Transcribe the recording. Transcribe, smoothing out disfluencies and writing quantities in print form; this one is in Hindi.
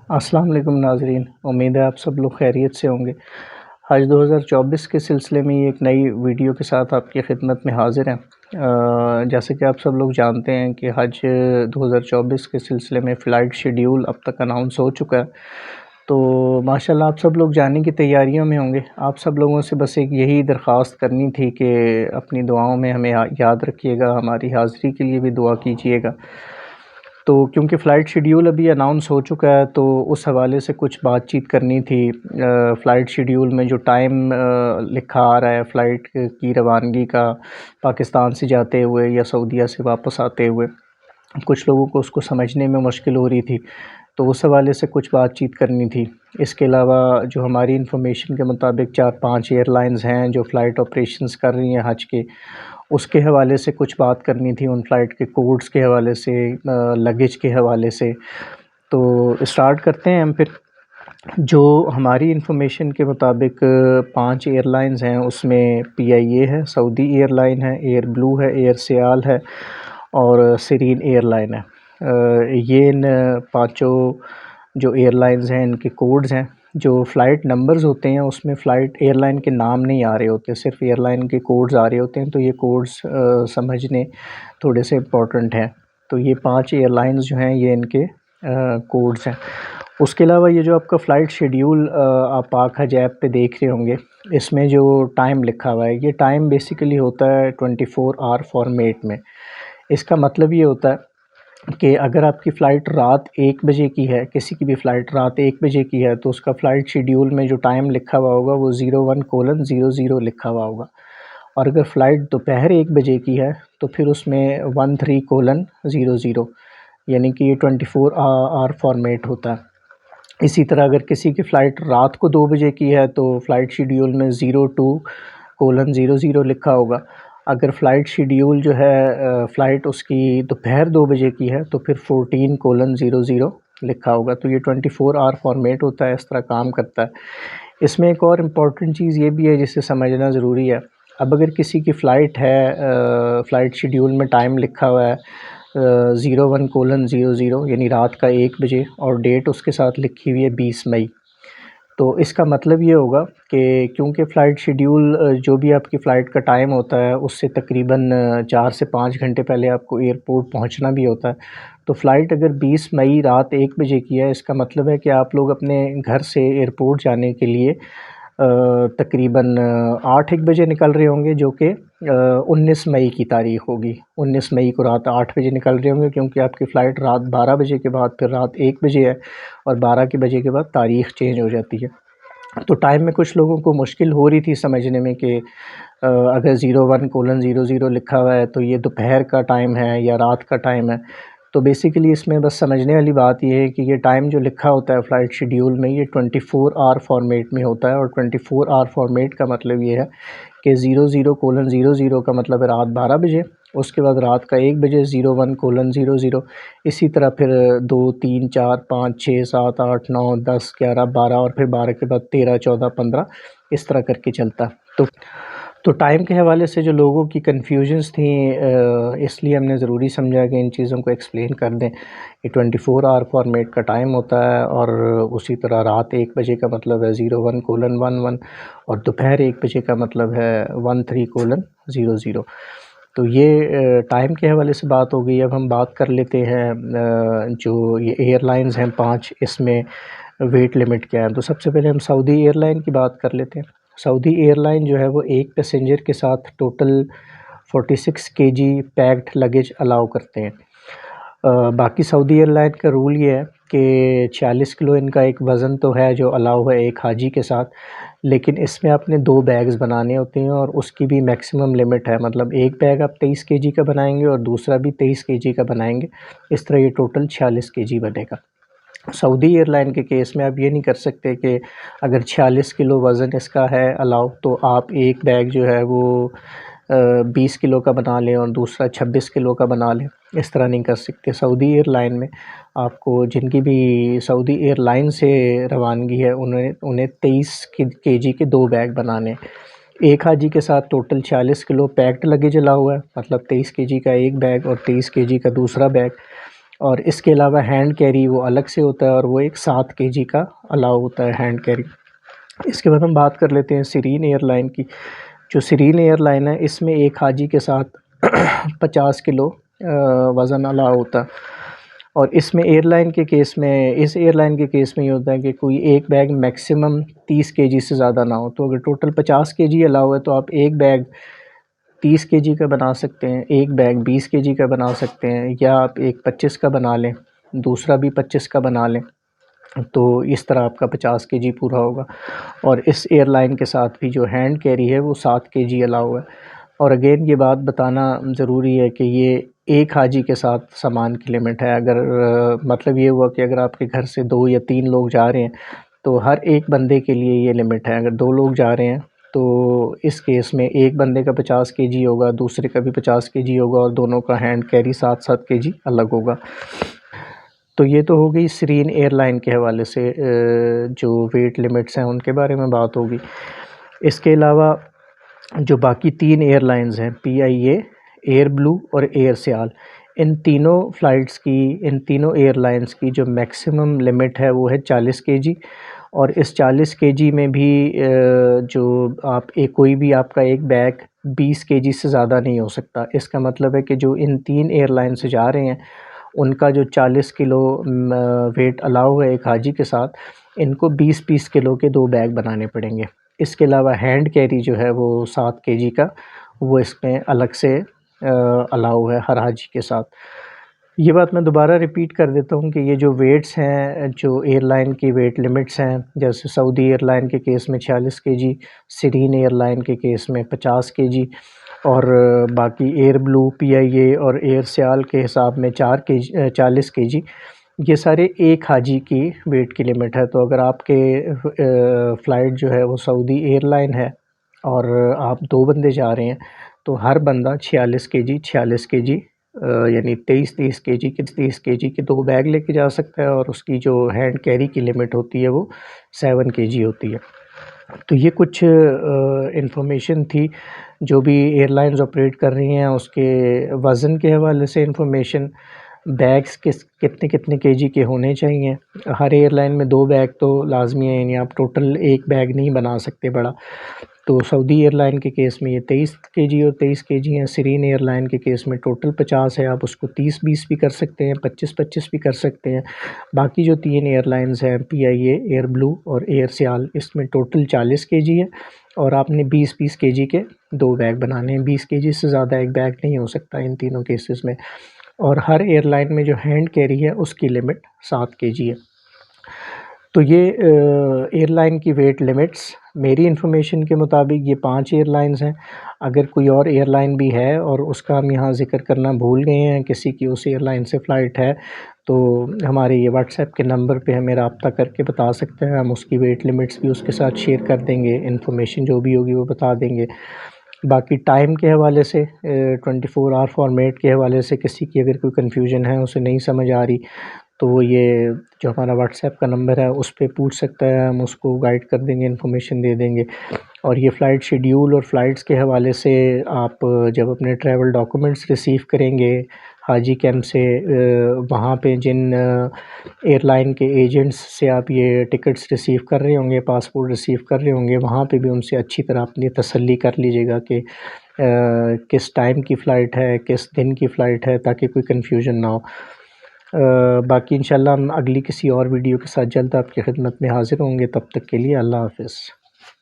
अस्सलाम वालेकुम नाज़रीन, उम्मीद है आप सब लोग खैरियत से होंगे। हज 2024 के सिलसिले में एक नई वीडियो के साथ आपकी खिदमत में हाज़िर हैं। जैसे कि आप सब लोग जानते हैं कि हज 2024 के सिलसिले में फ़्लाइट शेड्यूल अब तक अनाउंस हो चुका है। तो माशाल्लाह आप सब लोग जाने की तैयारियों में होंगे। आप सब लोगों से बस एक यही दरख्वास्त करनी थी कि अपनी दुआओं में हमें याद रखिएगा, हमारी हाज़िरी के लिए भी दुआ कीजिएगा। तो क्योंकि फ़्लाइट शेड्यूल अभी अनाउंस हो चुका है तो उस हवाले से कुछ बातचीत करनी थी। फ़्लाइट शेड्यूल में जो टाइम लिखा आ रहा है फ़्लाइट की रवानगी का, पाकिस्तान से जाते हुए या सऊदीया से वापस आते हुए, कुछ लोगों को उसको समझने में मुश्किल हो रही थी, तो उस हवाले से कुछ बातचीत करनी थी। इसके अलावा जो हमारी इन्फॉर्मेशन के मुताबिक 4-5 एयरलाइंस हैं जो फ़्लाइट ऑपरेशंस कर रही हैं हज के, उसके हवाले से कुछ बात करनी थी, उन फ़्लाइट के कोड्स के हवाले से, लगेज के हवाले से। तो स्टार्ट करते हैं हम फिर। जो हमारी इन्फॉर्मेशन के मुताबिक 5 एयरलाइंस हैं, उसमें पीआईए है, सऊदी एयरलाइन है, एयर ब्लू है, एयर सियाल है और सिरीन एयरलाइन है। ये इन पाँचों जो एयरलाइंस हैं इनके कोड्स हैं। जो फ़्लाइट नंबर्स होते हैं उसमें फ़्लाइट एयरलाइन के नाम नहीं आ रहे होते, सिर्फ एयरलाइन के कोड्स आ रहे होते हैं। तो ये कोड्स समझने थोड़े से इम्पोर्टेंट हैं। तो ये 5 एयरलाइंस जो हैं ये इनके कोड्स हैं। उसके अलावा ये जो आपका फ़्लाइट शेड्यूल आप पाक हज ऐप पे देख रहे होंगे, इसमें जो टाइम लिखा हुआ है, ये टाइम बेसिकली होता है 24 आवर फॉर्मेट में। इसका मतलब ये होता है कि अगर आपकी फ़्लाइट रात 1 बजे की है, किसी की भी फ़्लाइट रात 1 बजे की है, तो उसका फ़्लाइट शेड्यूल में जो टाइम लिखा हुआ होगा वो 01:00 लिखा हुआ होगा। और अगर फ़्लाइट दोपहर 1 बजे की है तो फिर उसमें 13:00 यानी कि ये 24 आवर फॉर्मेट होता है। इसी तरह अगर किसी की फ़्लाइट रात को 2 बजे की है तो फ़्लाइट शेड्यूल में 02:00 लिखा होगा। अगर फ़्लाइट शेड्यूल जो है फ़्लाइट उसकी दोपहर 2 बजे की है तो फिर 14:00 लिखा होगा। तो ये 24 आवर फॉर्मेट होता है, इस तरह काम करता है। इसमें एक और इम्पॉर्टेंट चीज़ ये भी है जिसे समझना ज़रूरी है। अब अगर किसी की फ़्लाइट है, फ़्लाइट शेड्यूल में टाइम लिखा हुआ है 01:00 यानी रात का 1 बजे और डेट उसके साथ लिखी हुई है 20 मई, तो इसका मतलब ये होगा कि क्योंकि फ़्लाइट शेड्यूल जो भी आपकी फ़्लाइट का टाइम होता है उससे तकरीबन 4 से 5 घंटे पहले आपको एयरपोर्ट पहुंचना भी होता है। तो फ़्लाइट अगर 20 मई रात 1 बजे की है, इसका मतलब है कि आप लोग अपने घर से एयरपोर्ट जाने के लिए तकरीबन 8-1 बजे निकल रहे होंगे, जो कि 19 मई की तारीख़ होगी। 19 मई को रात 8 बजे निकल रहे होंगे क्योंकि आपकी फ़्लाइट रात 12 बजे के बाद फिर रात 1 बजे है और 12 के बजे के बाद तारीख़ चेंज हो जाती है। तो टाइम में कुछ लोगों को मुश्किल हो रही थी समझने में कि अगर 01:00 लिखा हुआ है तो ये दोपहर का टाइम है या रात का टाइम है। तो बेसिकली इसमें बस समझने वाली बात ये है कि ये टाइम जो लिखा होता है फ़्लाइट शेड्यूल में, ये 24 आवर फॉर्मेट में होता है और 24 आवर फॉर्मेट का मतलब ये है कि 00:00 का मतलब है रात 12 बजे, उसके बाद रात का 1 बजे 01:00, इसी तरह फिर 2, 3, 4, 5, 6, 7, 8, 9, 10, 11, 12 और फिर 12 के बाद 13, 14, 15 इस तरह करके चलता है। तो टाइम के हवाले से जो लोगों की कन्फ्यूजन्स थी, इसलिए हमने ज़रूरी समझा कि इन चीज़ों को एक्सप्लेन कर दें। ये 24 आवर फॉर्मेट का टाइम होता है और उसी तरह रात 1 बजे का मतलब है 01:11 और दोपहर 1 बजे का मतलब है 13:00। तो ये टाइम के हवाले से बात हो गई। अब हम बात कर लेते हैं जो ये एयरलाइंस हैं 5, इसमें वेट लिमिट क्या है। तो सबसे पहले हम सऊदी एयरलाइन की बात कर लेते हैं। सऊदी एयरलाइन जो है वो एक पैसेंजर के साथ total 46 KG packed luggage allow करते हैं। बाकी सऊदी एयरलाइन का रूल ये है कि 46 किलो इनका एक वज़न तो है जो अलाउ है एक हाजी के साथ, लेकिन इसमें आपने 2 बैग्स बनाने होते हैं और उसकी भी मैक्सिमम लिमिट है। मतलब एक बैग आप 23 केजी का बनाएंगे और दूसरा भी 23 केजी का बनाएंगे, इस तरह ये टोटल 46 केजी बनेगा। सऊदी एयरलाइन के केस में आप ये नहीं कर सकते कि अगर 46 किलो वज़न इसका है अलाउ, तो आप एक बैग जो है वो 20 किलो का बना लें और दूसरा 26 किलो का बना लें, इस तरह नहीं कर सकते। सऊदी एयरलाइन में आपको जिनकी भी सऊदी एयरलाइन से रवानगी है उन्हें 23 केजी के 2 बैग बनाने। एक हाजी के साथ total 46 kilo packed luggage allow है, मतलब 23 केजी का एक बैग और 23 केजी का दूसरा बैग। और इसके अलावा हैंड कैरी वो अलग से होता है और वो एक 7 केजी का अलाउ होता है हैंड कैरी। इसके बाद हम बात कर लेते हैं सीरीन एयरलाइन की। जो सीरीन एयरलाइन है इसमें एक हाजी के साथ 50 किलो वज़न अलाउ होता है। और इसमें एयरलाइन के केस में, इस एयरलाइन के केस में ये होता है कि कोई एक बैग मैक्सिमम 30 केजी से ज़्यादा ना हो। तो अगर टोटल 50 केजी अलाउ है तो आप एक बैग 30 केजी का बना सकते हैं, एक बैग 20 केजी का बना सकते हैं, या आप एक 25 का बना लें, दूसरा भी 25 का बना लें। तो इस तरह आपका 50 केजी पूरा होगा। और इस एयरलाइन के साथ भी जो हैंड कैरी है वो 7 केजी अलाउ है। और अगेन ये बात बताना ज़रूरी है कि ये एक हाजी के साथ सामान की लिमिट है। अगर मतलब ये हुआ कि अगर आपके घर से 2 या 3 लोग जा रहे हैं तो हर एक बंदे के लिए ये लिमिट है। अगर 2 लोग जा रहे हैं तो इस केस में एक बंदे का 50 केजी होगा, दूसरे का भी 50 केजी होगा और दोनों का हैंड कैरी 7-7 केजी अलग होगा। तो ये तो हो गई सीरीन एयरलाइन के हवाले से जो वेट लिमिट्स हैं उनके बारे में बात होगी। इसके अलावा जो बाकी 3 एयरलाइंस हैं, PIA, एयर ब्लू और एयर सियाल, इन तीनों फ़्लाइट्स की, इन तीनों एयरलाइंस की जो मैक्सिमम लिमिट है वो है 40 केजी। और इस 40 केजी में भी जो आप कोई भी आपका एक बैग 20 केजी से ज़्यादा नहीं हो सकता। इसका मतलब है कि जो इन 3 एयरलाइन से जा रहे हैं उनका जो 40 किलो वेट अलाउ है एक हाजी के साथ, इनको 20-20 किलो के 2 बैग बनाने पड़ेंगे। इसके अलावा हैंड कैरी जो है वो 7 केजी का, वो इसमें अलग से अलाउ है हर हाजी के साथ। ये बात मैं दोबारा रिपीट कर देता हूँ कि ये जो वेट्स हैं, जो एयरलाइन की वेट लिमिट्स हैं, जैसे सऊदी एयरलाइन के केस में 46 केजी, सीरीन एयरलाइन के केस में 50 केजी, और बाकी एयर ब्लू, PIA और एयर सियाल के हिसाब में 40 केजी, ये सारे एक हाजी की वेट की लिमिट है। तो अगर आपके फ़्लाइट जो है वो सऊदी एयरलाइन है और आप 2 बंदे जा रहे हैं तो हर बंदा 46 केजी यानी 23 केजी के 2 बैग लेके जा सकता है। और उसकी जो हैंड कैरी की लिमिट होती है वो 7 केजी होती है। तो ये कुछ इन्फॉर्मेशन थी जो भी एयरलाइंस ऑपरेट कर रही हैं उसके वज़न के हवाले से इन्फॉर्मेशन, बैग्स कितने कितने केजी के होने चाहिए। हर एयरलाइन में 2 बैग तो लाजमी है, यानी आप टोटल एक बैग नहीं बना सकते बड़ा। तो सऊदी एयरलाइन के केस में ये 23 केजी और 23 केजी हैं। सीरीन एयरलाइन के केस में टोटल 50 है, आप उसको 30-20 भी कर सकते हैं, 25-25 भी कर सकते हैं। बाकी जो 3 एयरलाइंस हैं, PIA, एयर ब्लू और एयर सियाल, इसमें टोटल 40 केजी है और आपने 20-20 केजी के 2 बैग बनाने हैं। 20 केजी से ज़्यादा एक बैग नहीं हो सकता इन तीनों केसेस में। और हर एयरलाइन में जो हैंड कैरी है उसकी लिमिट 7 केजी है। तो ये एयरलाइन की वेट लिमिट्स मेरी इन्फॉर्मेशन के मुताबिक ये 5 एयरलाइंस हैं। अगर कोई और एयरलाइन भी है और उसका हम यहाँ ज़िक्र करना भूल गए हैं, किसी की उस एयरलाइन से फ़्लाइट है, तो हमारे ये व्हाट्सएप के नंबर पे हमें रब्ता करके बता सकते हैं। हम उसकी वेट लिमिट्स भी उसके साथ शेयर कर देंगे, इन्फॉर्मेशन जो भी होगी वो बता देंगे। बाकी टाइम के हवाले से 24 आवर फॉर्मेट के हवाले से किसी की अगर कोई कन्फ्यूजन है, उसे नहीं समझ आ रही, तो वो ये जो हमारा व्हाट्सएप का नंबर है उस पे पूछ सकता है, हम उसको गाइड कर देंगे, इन्फॉर्मेशन दे देंगे। और ये फ़्लाइट शेड्यूल और फ़्लाइट्स के हवाले से आप जब अपने ट्रैवल डॉक्यूमेंट्स रिसीव करेंगे हाजी कैंप से, वहाँ पे जिन एयरलाइन के एजेंट्स से आप ये टिकट्स रिसीव कर रहे होंगे, पासपोर्ट रिसीव कर रहे होंगे, वहाँ पे भी उनसे अच्छी तरह अपनी तसल्ली कर लीजिएगा कि किस टाइम की फ़्लाइट है, किस दिन की फ़्लाइट है, ताकि कोई कन्फ्यूजन ना हो। बाकी इंशाल्लाह हम अगली किसी और वीडियो के साथ जल्द आपकी खिदमत में हाज़िर होंगे। तब तक के लिए अल्लाह हाफ़िज़।